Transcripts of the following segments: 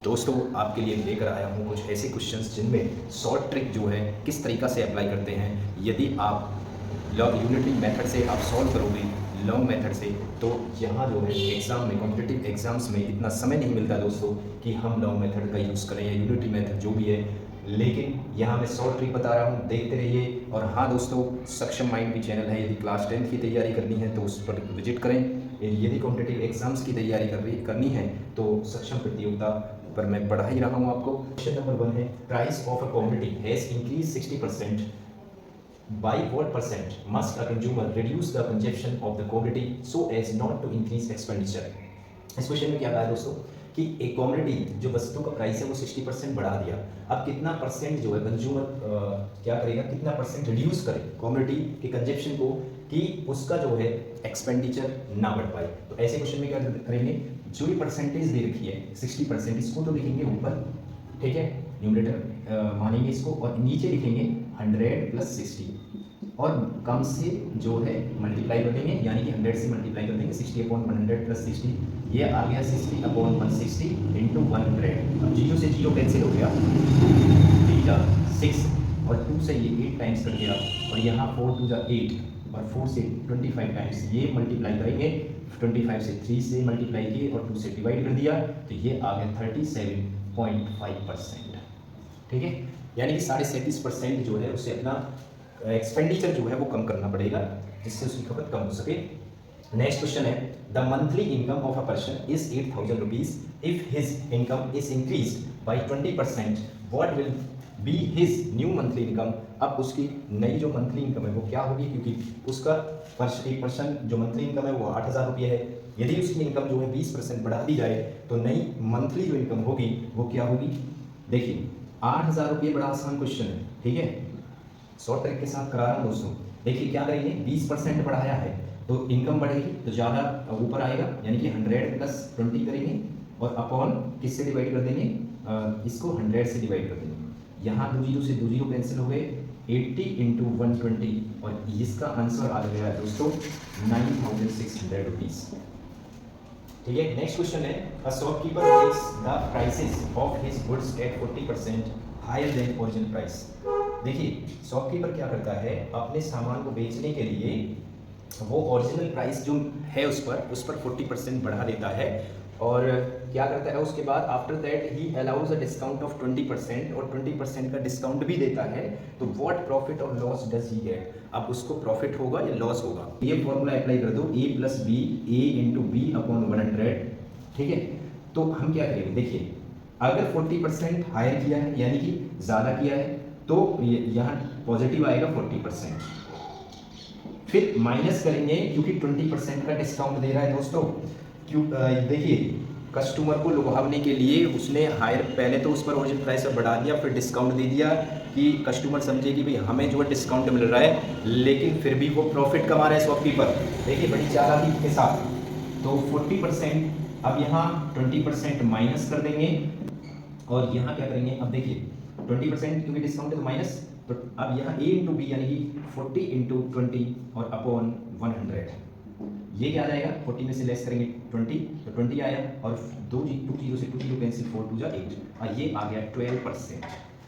दोस्तों आपके लिए लेकर आया हूँ कुछ ऐसे क्वेश्चंस जिनमें शॉर्ट ट्रिक जो है किस तरीक़ा से अप्लाई करते हैं। यदि आप यूनिटी मेथड से आप सॉल्व करोगे लॉन्ग मेथड से, तो यहाँ जो है एग्ज़ाम में कॉम्पिटिटिव एग्ज़ाम्स में इतना समय नहीं मिलता दोस्तों कि हम लॉन्ग मेथड का यूज़ करें या यूनिटी मेथड जो भी है। लेकिन यहाँ मैं शॉर्ट ट्रिक बता रहा हूँ, देखते रहिए। और हाँ दोस्तों, सक्षम माइंड भी चैनल है, यदि क्लास 10th की तैयारी करनी है तो उस पर विजिट करें। यदि कॉम्पिटिटिव एग्ज़ाम्स की तैयारी करनी है तो सक्षम प्रतियोगिता पर मैं पढ़ा ही रहा हूँ आपको। क्वेश्चन नंबर 1 है, price of a commodity has increase 60%, by what percent must a consumer reduce the consumption of the commodity so as not to increase expenditure। इस क्वेश्चन में क्या कहा है दोस्तों कि एक कमोडिटी जो वस्तु का प्राइस है वो 60% बढ़ा दिया। अब कितना परसेंट जो है कंज्यूमर क्या करेगा, कितना परसेंट रिड्यूस करे कमोडिटी के कंजप्शन को कि उसका जो है एक्सपेंडिचर ना बढ़ पाए। तो ऐसे क्वेश्चन में क्या करेंगे, जो भी परसेंटेज दे रखी है 60%, इसको तो लिखेंगे ऊपर, ठीक है, न्यूमरेटर मानेंगे इसको, और नीचे लिखेंगे 100 + 60 और कम से जो है मल्टीप्लाई कर देंगे, यानी कि 100 से मल्टीप्लाई कर देंगे। 60/100 + 60, ये आ गया 60/160 × 100। अब 0 से 0 कैंसिल हो गया, 3 × 6 और 2 से ये 8 टाइम्स कट गया, और यहाँ 4 × 2 = 8 और 4 से 25 टाइम्स ये मल्टीप्लाई करेंगे। 25 से 3 से मल्टीप्लाई किए और 2 से डिवाइड कर दिया, तो ये आ गया 37.5%, ठीक है। यानी कि 37.5% जो है उसे अपना एक्सपेंडिचर जो है वो कम करना पड़ेगा, जिससे उसकी खपत कम हो सके। नेक्स्ट क्वेश्चन है, the monthly income of a person is 8,000 rupees. If his income is increase by 20%, what will be his new monthly income. अब उसकी नई जो मंथली इनकम है वो क्या होगी, क्योंकि उसका एक पर्सन जो मंथली इनकम है वो 8,000 रुपये है। यदि उसकी इनकम जो है 20% बढ़ा दी जाए तो नई मंथली जो इनकम होगी वो क्या होगी। देखिए 8,000 रुपये बड़ा आसान क्वेश्चन है, ठीक है, शॉर्ट ट्रिक के साथ करा रहा हूँ दोस्तों। देखिए क्या करेंगे, 20% बढ़ाया है तो इनकम बढ़ेगी तो ज़्यादा ऊपर आएगा, यानी कि 100 + 20 करेंगे और अपॉन किससे डिवाइड कर देंगे, इसको 100 से डिवाइड कर देंगे। यहाँ 2 0 से 2 0 कैंसिल हो गए, 80 × 120, और इसका आंसर आ गया है दोस्तों 9,600 रुपीज़, ठीक है। नेक्स्ट क्वेश्चन है, a shopkeeper makes the prices of his goods at 40% higher than original price. देखिए शॉपकीपर क्या करता है, अपने सामान को बेचने के लिए वो ओरिजिनल प्राइस जो है उस पर 40% बढ़ा देता है, और क्या करता है उसके बाद after that he allows a discount of 20%, और 20% का डिस्काउंट भी देता है। तो व्हाट प्रॉफिट और लॉस डज ही गेट। अब उसको प्रॉफिट होगा या लॉस होगा, ये फॉर्मूला अप्लाई कर दो, A + B, A × B/100, ठीक है। तो हम क्या करेंगे, देखिए अगर 40% हायर किया है यानी कि ज़्यादा किया है तो यहाँ पॉजिटिव आएगा 40%, फिर माइनस करेंगे क्योंकि 20% का डिस्काउंट दे रहा है दोस्तों। क्यों, देखिए कस्टमर को लुभावने के लिए उसने हायर, पहले तो उस पर ओरिजिनल प्राइस पर बढ़ा दिया, फिर डिस्काउंट दे दिया कि कस्टमर समझे कि भाई हमें जो है डिस्काउंट मिल रहा है, लेकिन फिर भी वो प्रॉफिट कमा रहे हैं शॉपकीपर। देखिए बड़ी चालाकी के साथ, तो 40%, अब यहाँ 20% माइनस कर देंगे, और यहाँ क्या करेंगे, अब देखिए 20% क्योंकि डिस्काउंट है तो माइनस, तो अब यहाँ A × B यानी कि 40 × 20 और अपॉन 100, ये क्या आ जाएगा, 40 में से लेस करेंगे 20, तो 20 आया, और 2 0 से 2 0 कैंसिल, 4 2 = 8, और ये आ गया 12%।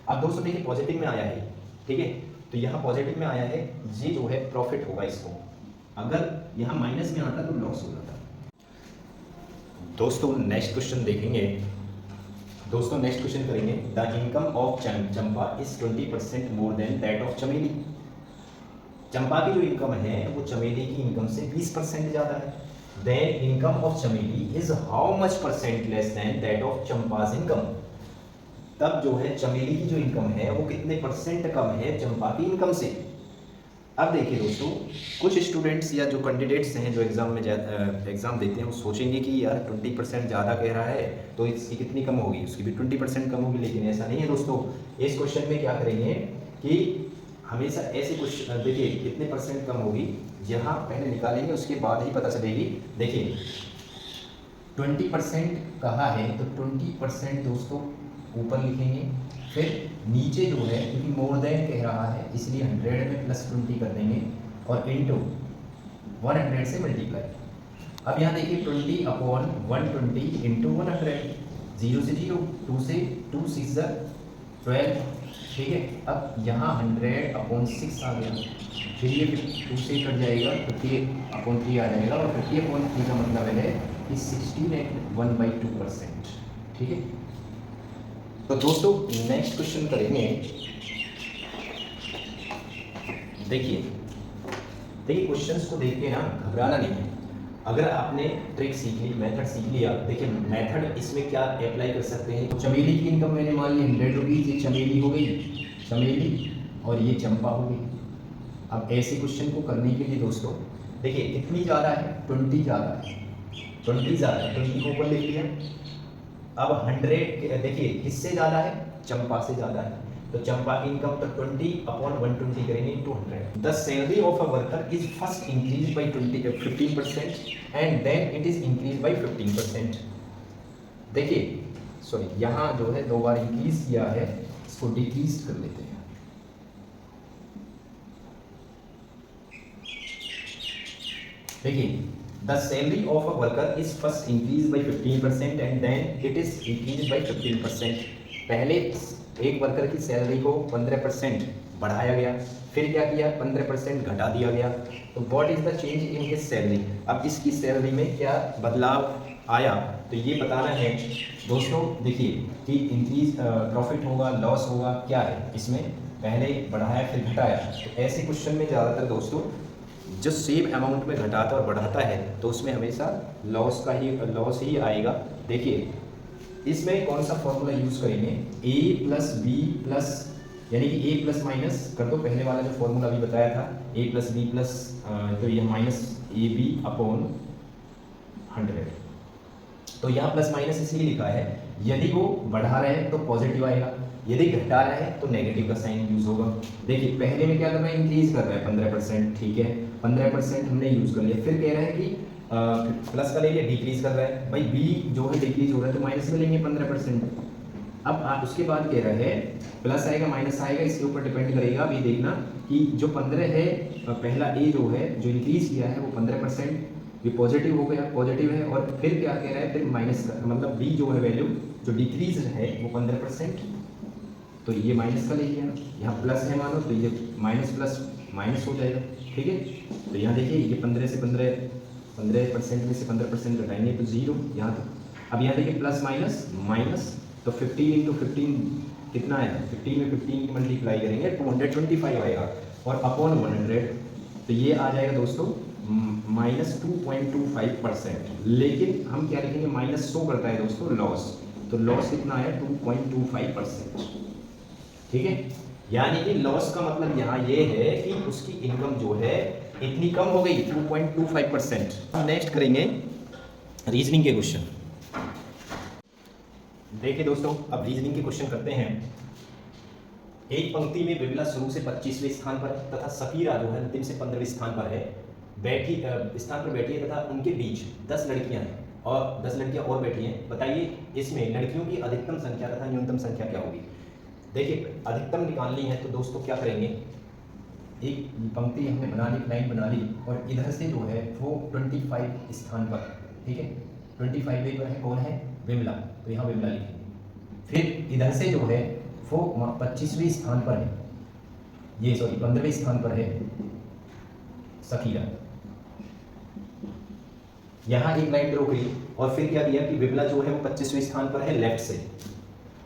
अब दोस्तों देखिए पॉजिटिव में आया है, ठीक है, तो यहाँ पॉजिटिव में आया है, ये जो है प्रॉफिट होगा इसको। अगर यहाँ माइनस में आता तो लॉस हो जाता। दोस्तों नेक्स्ट क्वेश्चन देखेंगे, दोस्तों नेक्स्ट क्वेश्चन करेंगे, the income of Champa is 20% more than that of चमेली। चंपा की जो इनकम है वो चमेली की इनकम से 20% ज़्यादा है। Then income of Chameli is how much % less than that of Champa's income. तब जो है चमेली की जो इनकम है वो कितने % कम है चंपा की इनकम से। अब देखिए दोस्तों, कुछ स्टूडेंट्स या जो कैंडिडेट्स हैं जो एग्ज़ाम में एग्ज़ाम देते हैं वो सोचेंगे कि यार 20% ज़्यादा कह रहा है तो इसकी कितनी कम होगी, उसकी भी 20% कम होगी, लेकिन ऐसा नहीं है दोस्तों। इस क्वेश्चन में क्या करेंगे कि हमेशा ऐसे क्वेश्चन, देखिए कितने % कम होगी, यहाँ पहले निकालेंगे उसके बाद ही पता चलेगी। देखिए 20% कहा है तो 20% दोस्तों ऊपर लिखेंगे, फिर नीचे जो है क्योंकि मोर देन कह रहा है इसलिए 100 में +20 कर देंगे, और इनटू 100 से मल्टीप्लाई। अब यहाँ देखिए 20/120 × 100, 0 से 0, 2 से 2, 6 12, ठीक है। अब यहाँ 100/6 आ गया, फिर ये 2 से कट जाएगा, 50/3 आ जाएगा, और 50/3 का मतलब है कि 16 एट 1/2%, ठीक है। तो दोस्तों नेक्स्ट क्वेश्चन करेंगे। देखिए क्वेश्चंस को देख के ना घबराना नहीं है। अगर आपने ट्रिक सीख ली, मेथड सीख लिया, देखिए मेथड इसमें क्या अप्लाई कर सकते हैं। तो चमेली की इनकम मैंने मान ली 100 रुपीज़, ये चमेली हो गई, चमेली, और ये चंपा हो गई। अब ऐसे क्वेश्चन को करने के लिए दोस्तों देखिए कितनी ज़्यादा है, 20 ज़्यादा है, 20 ज़्यादा है, 20 को ऊपर लिख लिया। अब 100 देखिए किससे ज़्यादा है, चंपा से ज़्यादा है, तो चंपा इनकम तो 20/120 करेंगे 200। The salary of a worker is first increase by 15% and then it is increase by 15%। देखिए सॉरी, यहाँ जो है 2 बार इंक्रीज किया है, इसको डिक्रीज कर लेते हैं। देखिए the salary of a worker is first increase by 15% and then it is increase by 15%। पहले एक वर्कर की सैलरी को 15% बढ़ाया गया, फिर क्या किया, 15% घटा दिया गया। तो what is the change in his salary, अब इसकी सैलरी में क्या बदलाव आया, तो ये बताना है दोस्तों। देखिए कि इंक्रीज प्रॉफिट होगा, लॉस होगा, क्या है इसमें, पहले बढ़ाया फिर घटाया। तो ऐसे क्वेश्चन में ज़्यादातर दोस्तों जो सेम अमाउंट में घटाता और बढ़ाता है तो उसमें हमेशा लॉस ही आएगा। देखिए इसमें कौन सा फॉर्मूला यूज़ करेंगे, a प्लस बी प्लस, यानी कि a प्लस माइनस कर दो, पहले वाला जो फॉर्मूला अभी बताया था, a प्लस बी प्लस, तो ये माइनस AB/100। तो यहाँ प्लस माइनस इसलिए लिखा है, यदि वो बढ़ा रहे हैं तो पॉजिटिव आएगा, यदि घटा रहा है तो नेगेटिव का साइन यूज होगा। देखिए पहले में क्या कर रहा है, इंक्रीज कर रहा है 15%, ठीक है, 15% हमने यूज कर लिया, फिर कह रहे हैं कि प्लस का ले लिया, डिक्रीज कर रहा है, भाई बी जो है डिक्रीज हो रहा है तो माइनस में लेंगे 15%। अब आप उसके बाद कह रहे हैं प्लस आएगा माइनस आएगा, इसके ऊपर डिपेंड करेगा। अब ये देखना कि जो 15 है, पहला ए जो है जो इंक्रीज किया है वो 15%, ये पॉजिटिव हो गया, पॉजिटिव है, और फिर क्या कह रहा है, फिर माइनस का मतलब बी जो है वैल्यू जो डिक्रीज है वो 15%, तो ये माइनस का ले लिया। यहाँ प्लस है मानो तो ये माइनस प्लस माइनस हो जाएगा, ठीक है। तो यहाँ देखिए ये 15% में से 15% घटाएंगे तो 0 यहाँ तक। अब यहाँ देखिए प्लस माइनस माइनस, तो 15 × 15 कितना है, 15 में 15 की मल्टीप्लाई करेंगे 225 आएगा, और अपॉन 100 तो ये आ जाएगा दोस्तों -2.25%। लेकिन हम क्या लिखेंगे, माइनस 100 करता है दोस्तों लॉस, तो लॉस कितना है 2.25%, ठीक है। यानी कि लॉस का मतलब यहाँ ये है कि उसकी इनकम जो है इतनी कम हो गई 2.25%। हम नेक्स्ट करेंगे रीजनिंग के क्वेश्चन। देखिए दोस्तों अब रीजनिंग के क्वेश्चन करते हैं। एक पंक्ति में विमला शुरू से 25वें स्थान पर तथा सफीरा जो है अंतिम से 15वें स्थान पर है, स्थान पर बैठी है, तथा उनके बीच 10 लड़कियां हैं और 10 लड़कियां और बैठी हैं। बताइए इसमें लड़कियों की अधिकतम संख्या तथा न्यूनतम संख्या क्या होगी। देखिए अधिकतम निकालनी है तो दोस्तों क्या करेंगे, एक पंक्ति हमने बना ली, लाइन बना ली, और इधर से जो है वो 25 स्थान पर, ठीक है, 25वें पर है, कौन है, विमला, तो यहाँ विमला लिखेंगे। फिर इधर से जो है वो 25वें स्थान पर है, ये सॉरी 15वें स्थान पर है सखीरा। यहाँ एक लाइन ड्रॉ करी और फिर क्या किया कि विमला जो है वो 25वें स्थान पर है लेफ्ट से,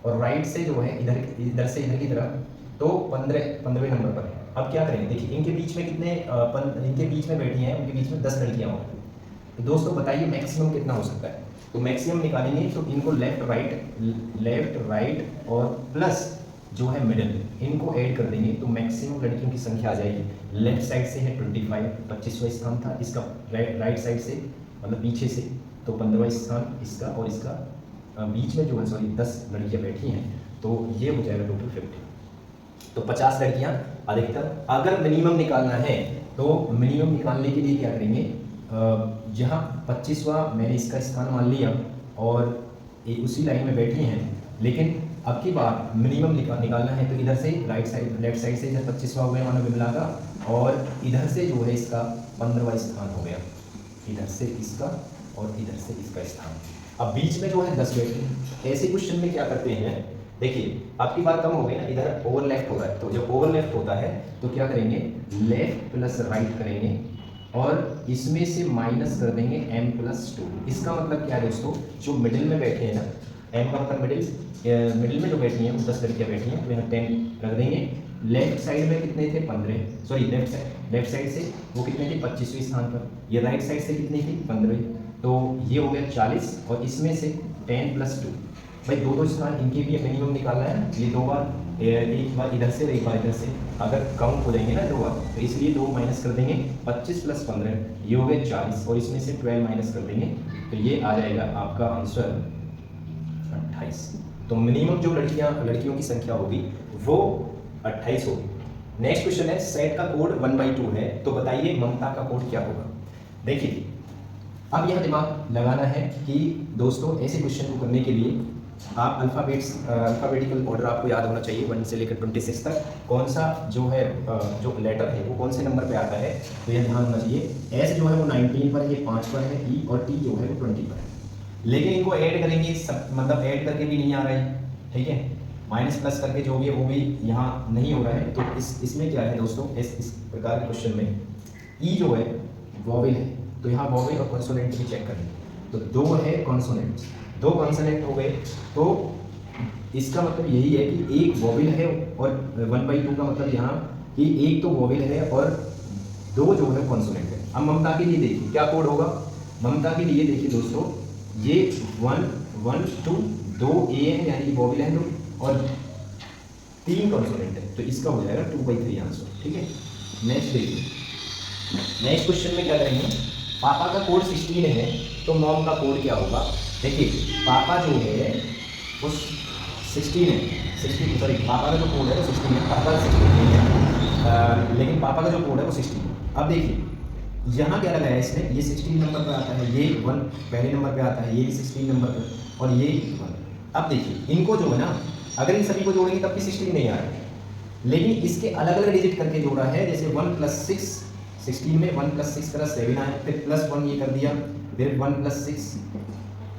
और राइट से जो है इधर से इधर की तरफ, तो 15वें नंबर पर है। अब क्या करेंगे, देखिए इनके बीच में कितने इनके बीच में बैठी हैं, उनके बीच में 10 लड़कियां हो, तो दोस्तों बताइए मैक्सिमम कितना हो सकता है। तो मैक्सिमम निकालेंगे तो इनको लेफ्ट राइट और प्लस जो है मिडिल, इनको ऐड कर देंगे तो मैक्सिमम लड़कियों की संख्या आ जाएगी। लेफ्ट साइड से है 25, 25वां स्थान था इसका, राइट साइड से मतलब पीछे से तो 15वां स्थान इसका, और इसका बीच में जो है सॉरी 10 लड़कियां बैठी हैं, तो ये हो जाएगा टोटल 50। तो 50 लड़कियां अधिकतम। अगर मिनिमम निकालना है तो मिनिमम निकालने के लिए क्या करेंगे, जहाँ 25वां मैंने इसका स्थान मान लिया और उसी लाइन में बैठी हैं, लेकिन अब की बार मिनिमम निकालना है तो इधर से राइट साइड लेफ्ट साइड से इधर 25वां हो गया मानो विमला का, और इधर से जो है इसका 15वां स्थान हो गया, इधर से इसका और इधर से इसका स्थान। अब बीच में जो है 10 बैठे हैं। ऐसे क्वेश्चन में क्या करते हैं, देखिए आपकी बात कम हो गई ना, इधर ओवरलैप हो रहा है, तो जब ओवरलैप होता है तो क्या करेंगे, लेफ्ट प्लस राइट करेंगे और इसमें से माइनस कर देंगे m+2। इसका मतलब क्या है दोस्तों, जो मिडिल में बैठे हैं ना, m का मतलब मिडिल में जो बैठी हैं वो 10 लड़कियाँ बैठी हैं, तो यहाँ 10 रख देंगे। लेफ्ट साइड में कितने थे, 15, सॉरी लेफ्ट साइड से वो कितने थे, 25वें स्थान पर। ये राइट साइड से कितनी थी, 15, तो ये हो गया 40 और इसमें से 10+2। भाई दो स्थान इनके भी मिनिमम निकालना है ना, ये 2 बार, एक बार इधर से और एक बार इधर से, अगर काउंट हो जाएंगे ना 2 बार, तो इसलिए 2 माइनस कर देंगे, 25 + 15 ये हो गया 40 और इसमें से 12 माइनस कर देंगे, तो ये आ जाएगा आपका आंसर 28। तो मिनिमम जो लड़कियों की संख्या होगी वो 28 होगी। नेक्स्ट क्वेश्चन है, सेट का कोड 1/2 है, तो बताइए ममता का कोड क्या होगा। देखिए अब यह दिमाग लगाना है कि दोस्तों ऐसे क्वेश्चन को करने के लिए आप अल्फ़ाबेटिकल ऑर्डर आपको याद होना चाहिए 1 से लेकर 26 तक, कौन सा जो है जो लेटर है वो कौन से नंबर पे आता है, तो यह ध्यान होना चाहिए। एस जो है वो 19 पर है, ये 5 पर है, ई और टी जो है वो 20 पर है। लेकिन इनको ऐड करेंगे सब, मतलब ऐड करके भी नहीं आ रहा है, ठीक है, माइनस प्लस करके जो भी है वो भी यहाँ नहीं हो रहा है। तो इसमें क्या है दोस्तों, इस प्रकार के क्वेश्चन में ई जो है वॉवेल है, तो यहाँ वॉवेल और कॉन्सोनेंट भी चेक करेंगे। तो 2 है कॉन्सोनेंट, 2 कॉन्सोनेंट हो गए, तो इसका मतलब यही है कि एक वॉवेल है और 1/2 का मतलब यहाँ कि एक तो वॉवेल है और 2 जो है कॉन्सोनेंट है। अब ममता के लिए देखिए क्या कोड होगा, ममता के लिए देखिए दोस्तों, ये 1 1 2 2 ए है यानी कि वॉवेल है 2 और 3 कॉन्सोनेंट है, तो इसका हो जाएगा 2/3 आंसर, ठीक है। नेक्स्ट देखिए, नेक्स्ट क्वेश्चन में क्या करेंगे, पापा का कोड 16 है, तो मॉम का कोड क्या होगा। देखिए पापा जो है वो 16 है, 16 सॉरी पापा का जो कोड है वो 16 है, पापा का 16 नहीं है, लेकिन पापा का जो कोड है वो 16 है। अब देखिए यहाँ क्या लगाया है इसने, ये 16 नंबर पर आता है, ये 1 पहले नंबर पे आता है, ये भी 16 नंबर पर और ये 1। अब देखिए इनको जो है ना, अगर इन सभी को जोड़ेंगे तब भी 16 नहीं आ रहा है, लेकिन इसके अलग अलग डिजिट करके जोड़ा है। जैसे 1 + 6, 16 में 1 + 6 करा 7 आया, फिर +1 ये कर दिया, फिर 1 + 6,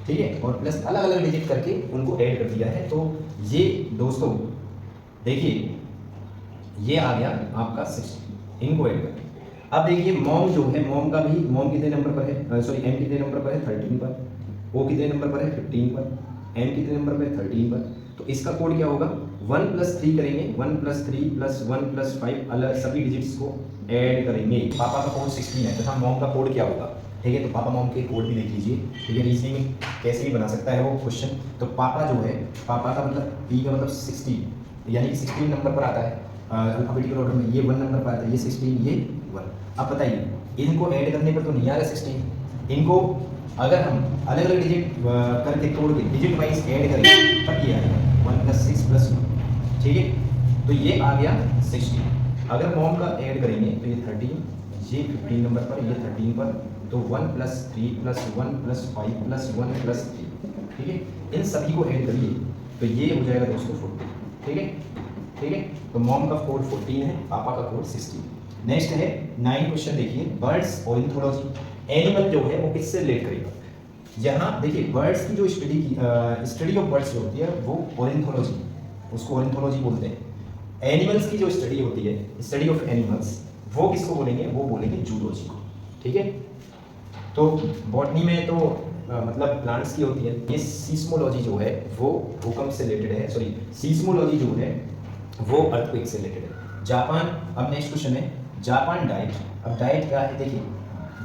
ठीक है, और प्लस अलग अलग डिजिट करके उनको ऐड कर दिया है। तो ये दोस्तों देखिए ये आ गया आपका 60, इनको ऐड कर। अब देखिए मॉम जो है, मॉम का भी, मॉम कितने नंबर पर है, सॉरी एम कितने नंबर पर है, 13 पर, ओ कितने नंबर पर है, 15 पर, एम कितने नंबर पर है, 13 पर। तो इसका कोड क्या होगा, 1 + 3 करेंगे, 1 + 3 + 1 + 5 अलग सभी डिजिट्स को ऐड करेंगे। पापा का कोड 16 है तथा मॉम का कोड क्या होगा, ठीक है। तो पापा मॉम के कोड भी देख लीजिए, ठीक है, रीजनिंग कैसे भी बना सकता है वो क्वेश्चन। तो पापा जो है, पापा का मतलब पी का मतलब 16 यानी कि 16 नंबर पर आता है अल्फाबेटिकल ऑर्डर में, ये 1 नंबर पर आता है, ये 16, ये 1। अब बताइए इनको ऐड करने पर तो नहीं आ रहा 16, इनको अगर हम अलग अलग डिजिट करके तोड़ के डिजिट वाइज ऐड करेंगे तब ये आएगा 1 + 6 + 1, ठीक है। तो ये आ गया 16। अगर मॉम का ऐड करेंगे तो ये 13, ये 15 नंबर पर, ये 13 पर, तो 1 + 3 + 1 + 5 + 1 + 3, ठीक है। इन सभी को ऐड करिए तो ये हो जाएगा दोस्तों 40, ठीक है, ठीक है। तो मॉम का कोड 14 है, पापा का कोड 16। नेक्स्ट है 9 क्वेश्चन देखिए, बर्ड्स ऑर्निथोलॉजी, एनिमल जो है वो किससे रिलेट करेगा। यहाँ देखिए बर्ड्स की जो स्टडी ऑफ बर्ड्स जो होती है वो ऑर्निथोलॉजी, उसको ऑर्निथोलॉजी बोलते हैं। एनिमल्स की जो स्टडी होती है, स्टडी ऑफ एनिमल्स, वो किसको बोलेंगे, वो बोलेंगे जूलॉजी को, ठीक है। तो बॉटनी में तो मतलब प्लांट्स की होती है। ये सीस्मोलॉजी जो है वो भूकंप से रिलेटेड है, सॉरी सीस्मोलॉजी जो है वो अर्थक्वेक से रिलेटेड है। जापान, अब नेक्स्ट क्वेश्चन है जापान डाइट। अब डाइट क्या है, देखिए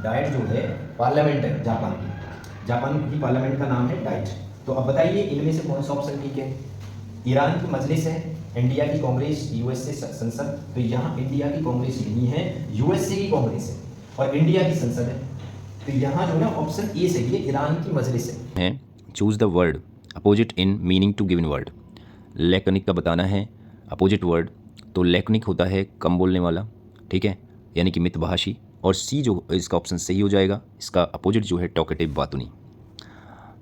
डाइट जो है पार्लियामेंट है जापान की, जापान की पार्लियामेंट का नाम है डाइट। तो अब बताइए इनमें से कौन सा ऑप्शन ठीक है। ईरान की मजलिस है, इंडिया की कांग्रेस, यूएसए संसद। तो यहाँ इंडिया की कांग्रेस नहीं है, यूएसए की कांग्रेस है और इंडिया की संसद है। तो यहाँ जो है ना ऑप्शन ए सही है, ईरान की मजलिस है। Choose the word opposite in meaning to given word. Laconic का बताना है अपोजिट वर्ड, तो लैकोनिक होता है कम बोलने वाला, ठीक है, यानी कि मितभाषी। और सी जो इसका ऑप्शन सही हो जाएगा, इसका अपोजिट जो है टॉकेटिव बातुनी।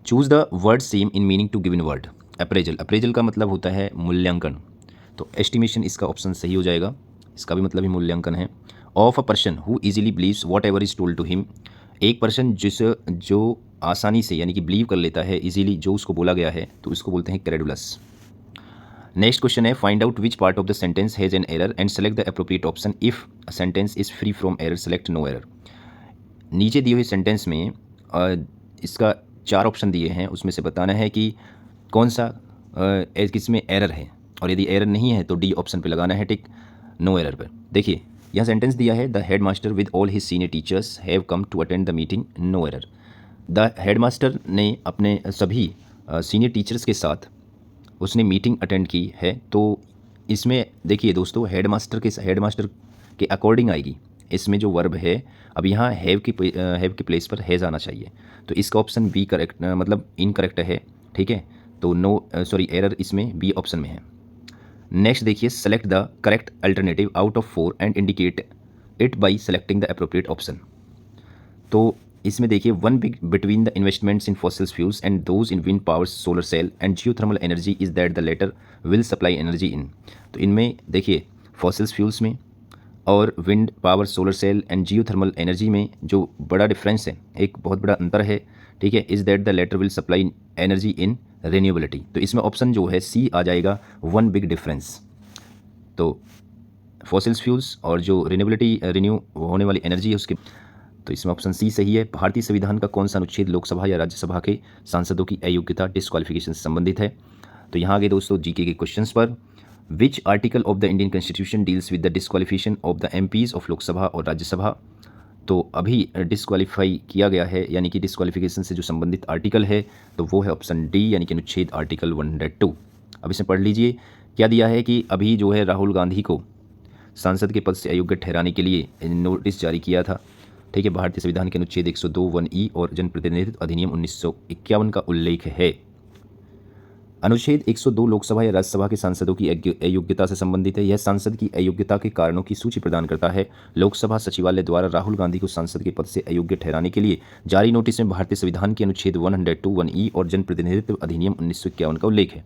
Choose the word same in meaning to given word. Appraisal, appraisal का मतलब होता है मूल्यांकन, तो एस्टिमेशन इसका ऑप्शन सही हो जाएगा, इसका भी मतलब ही मूल्यांकन है। Of a person who easily believes whatever is told to him. एक पर्सन जो आसानी से यानी कि बिलीव कर लेता है इजीली जो उसको बोला गया है, तो उसको बोलते हैं क्रेडुलस। नेक्स्ट क्वेश्चन है, find out which part of the sentence has an error and select the appropriate option. If sentence is free from error select no error. नीचे दिए हुए सेंटेंस में इसका 4 ऑप्शन दिए हैं, उसमें से बताना है कि कौन सा किसमें एरर है, और यदि एरर नहीं है तो डी ऑप्शन पे लगाना है टिक, नो एरर पर। देखिए यह सेंटेंस दिया है, the head master with all his senior teachers have come to attend the meeting, no error. The head master ने अपने सभी सीनियर टीचर्स के साथ उसने मीटिंग अटेंड की है, तो इसमें देखिए दोस्तों हेड मास्टर के अकॉर्डिंग आएगी। इसमें जो वर्ब है, अब यहाँ हैव के प्लेस पर हैज़ आना चाहिए, तो इसका ऑप्शन बी करेक्ट मतलब इनकरेक्ट है, ठीक है। तो एरर इसमें बी ऑप्शन में है। नेक्स्ट देखिए, select the correct alternative out of 4 and indicate it by selecting the appropriate option. तो इसमें देखिए, one between the investments in fossil fuels and those in wind power solar cell and geothermal energy is that the latter will supply energy in. तो इनमें देखिए fossil fuels में और wind power solar cell and geothermal energy में जो बड़ा difference है, एक बहुत बड़ा अंतर है, ठीक है। Is that the latter will supply energy in renewability. तो इसमें ऑप्शन जो है सी आ जाएगा, वन बिग डिफरेंस। तो फॉसिल फ्यूल्स और जो रिन्यू होने वाली एनर्जी है उसके, तो इसमें ऑप्शन सी सही है। भारतीय संविधान का कौन सा अनुच्छेद लोकसभा या राज्यसभा के सांसदों की अयोग्यता डिस्क्वालिफिकेशन से संबंधित है। तो यहाँ आगे दोस्तों जीके के क्वेश्चंस पर, which article of the Indian constitution deals with the disqualification of the MPs of Lok Sabha और राज्यसभा। तो अभी डिस्क्वालीफाई किया गया है, यानी कि डिस्क्वालिफिकेशन से जो संबंधित आर्टिकल है तो वो है ऑप्शन डी, यानी कि अनुच्छेद आर्टिकल 102। अब इसे पढ़ लीजिए, क्या दिया है कि अभी जो है राहुल गांधी को सांसद के पद से अयोग्य ठहराने के लिए नोटिस जारी किया था, ठीक है। भारतीय संविधान के अनुच्छेद 102(1)(e) और जनप्रतिनिधित्व अधिनियम 1951 का उल्लेख है। अनुच्छेद 102 लोकसभा या राज्यसभा के सांसदों की अयोग्यता से संबंधित है। यह सांसद की अयोग्यता के कारणों की सूची प्रदान करता है। लोकसभा सचिवालय द्वारा राहुल गांधी को सांसद के पद से अयोग्य ठहराने के लिए जारी नोटिस में भारतीय संविधान के अनुच्छेद 102(1)(e) और जनप्रतिनिधित्व अधिनियम 1951 का उल्लेख है।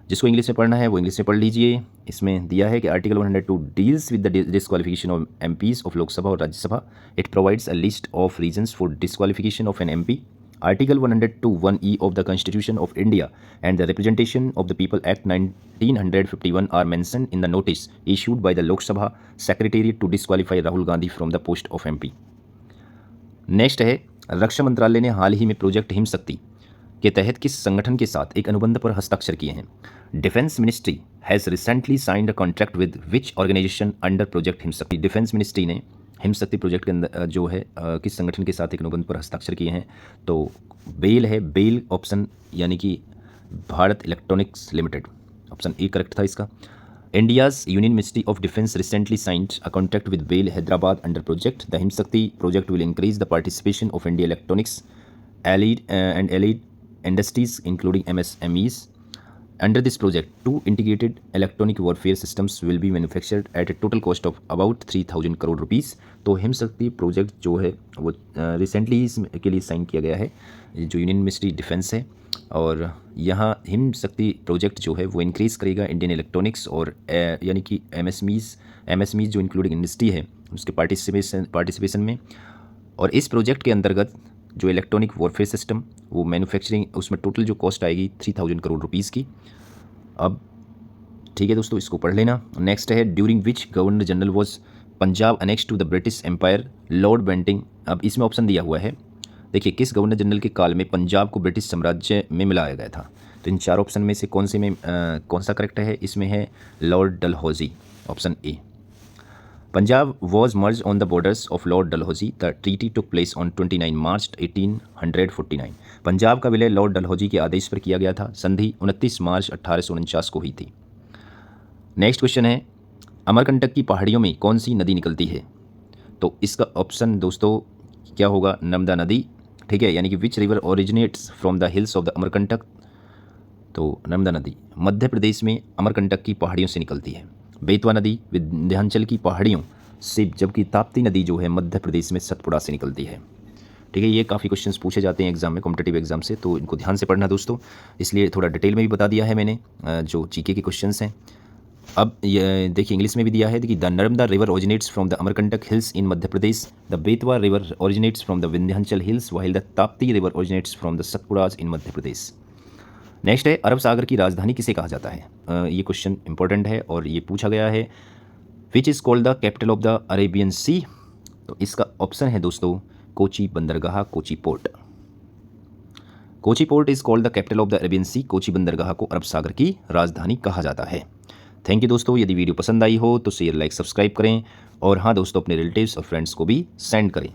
जिसको इंग्लिश में पढ़ना है वो इंग्लिश में पढ़ लीजिए। इसमें दिया है कि article 102 deals with the disqualification of MPs of Lok Sabha और Rajya Sabha. It provides a list of reasons for disqualification of an MP. Article 102(1)(e) of the Constitution of India and the Representation of the People Act 1951 are mentioned in the notice issued by the Lok Sabha Secretariat to disqualify Rahul Gandhi from the post of MP. Next है, रक्षा मंत्रालय ने हाल ही में project हिमशक्ति के तहत किस संगठन के साथ एक अनुबंध पर हस्ताक्षर किए हैं। Defence ministry has recently signed a contract with which organisation under project Himshakti. Defence ministry ने हिमशक्ति प्रोजेक्ट के अंदर जो है किस संगठन के साथ एक अनुबंध पर हस्ताक्षर किए हैं, तो बेल है, बेल ऑप्शन यानी कि Bharat electronics limited, option A correct था इसका। India's union ministry of defence recently signed a contract with BEL Hyderabad under project the Himshakti project will increase the participation of India electronics allied industries including MSMEs. Under this project, 2 integrated electronic warfare systems will be manufactured at a total cost of about 3,000 crore rupees. तो हिमशक्ति project जो है वो recently इसके लिए sign किया गया है, जो यूनियन मिनिस्ट्री डिफेंस है, और यहाँ हिमशक्ति प्रोजेक्ट जो है वो इंक्रीज़ करेगा इंडियन इलेक्ट्रॉनिक्स और यानी कि MSMEs जो इंक्लूडिंग इंडस्ट्री है उसके पार्टिसिपेशन में। और इस प्रोजेक्ट के अंतर्गत जो इलेक्ट्रॉनिक वॉरफेयर सिस्टम वो मैन्युफैक्चरिंग, उसमें टोटल जो कॉस्ट आएगी 3,000 करोड़ रुपीज़ की। अब ठीक है दोस्तों, इसको पढ़ लेना। नेक्स्ट है, during which governor general was Punjab annexed to the British empire lord Bentinck. अब इसमें ऑप्शन दिया हुआ है, देखिए किस गवर्नर जनरल के काल में पंजाब को ब्रिटिश साम्राज्य में मिलाया गया था। तो इन 4 ऑप्शन में से कौन सा करेक्ट है, इसमें है Lord Dalhousie, option A. Punjab was merged on the borders of Lord Dalhousie. The treaty took place on 29 March 1849. Punjab का विलय लॉर्ड डलहौजी के आदेश पर किया गया था। संधि 29 मार्च 1849 को हुई थी। नेक्स्ट क्वेश्चन है, अमरकंटक की पहाड़ियों में कौन सी नदी निकलती है। तो इसका ऑप्शन दोस्तों क्या होगा, नर्मदा नदी, ठीक है, यानी कि which river originates from the hills of the Amarkantak. तो नर्मदा नदी मध्य प्रदेश में अमरकंटक की पहाड़ियों से निकलती है। बेतवा नदी विंध्याचल की पहाड़ियों से, जबकि ताप्ती नदी जो है मध्य प्रदेश में सतपुड़ा से निकलती है। ठीक है, ये काफ़ी क्वेश्चंस पूछे जाते हैं एग्जाम में, कॉम्पिटिटिव एग्जाम से, तो इनको ध्यान से पढ़ना दोस्तों। इसलिए थोड़ा डिटेल में भी बता दिया है मैंने जो जीके के क्वेश्चंस हैं। अब ये देखिए इंग्लिश में भी दिया है कि the Narmada river originates from the Amarkantak hills in Madhya Pradesh, the Betwa river originates from the Vindhyachal hills, while the Tapti river originates from the Satpuras in Madhya Pradesh. Next है अरब सागर की राजधानी किसे कहा जाता है। ये क्वेश्चन इंपॉर्टेंट है और ये पूछा गया है। Which is called the capital of the Arabian sea. तो इसका ऑप्शन है दोस्तों कोची बंदरगाह, Kochi port. Kochi port is called the capital of the Arabian sea. Kochi बंदरगाह को अरब सागर की राजधानी कहा जाता है। थैंक यू दोस्तों। यदि वीडियो पसंद आई हो तो शेयर, लाइक, सब्सक्राइब करें और हाँ दोस्तों अपने रिलेटिव्स और फ्रेंड्स को भी सेंड करें।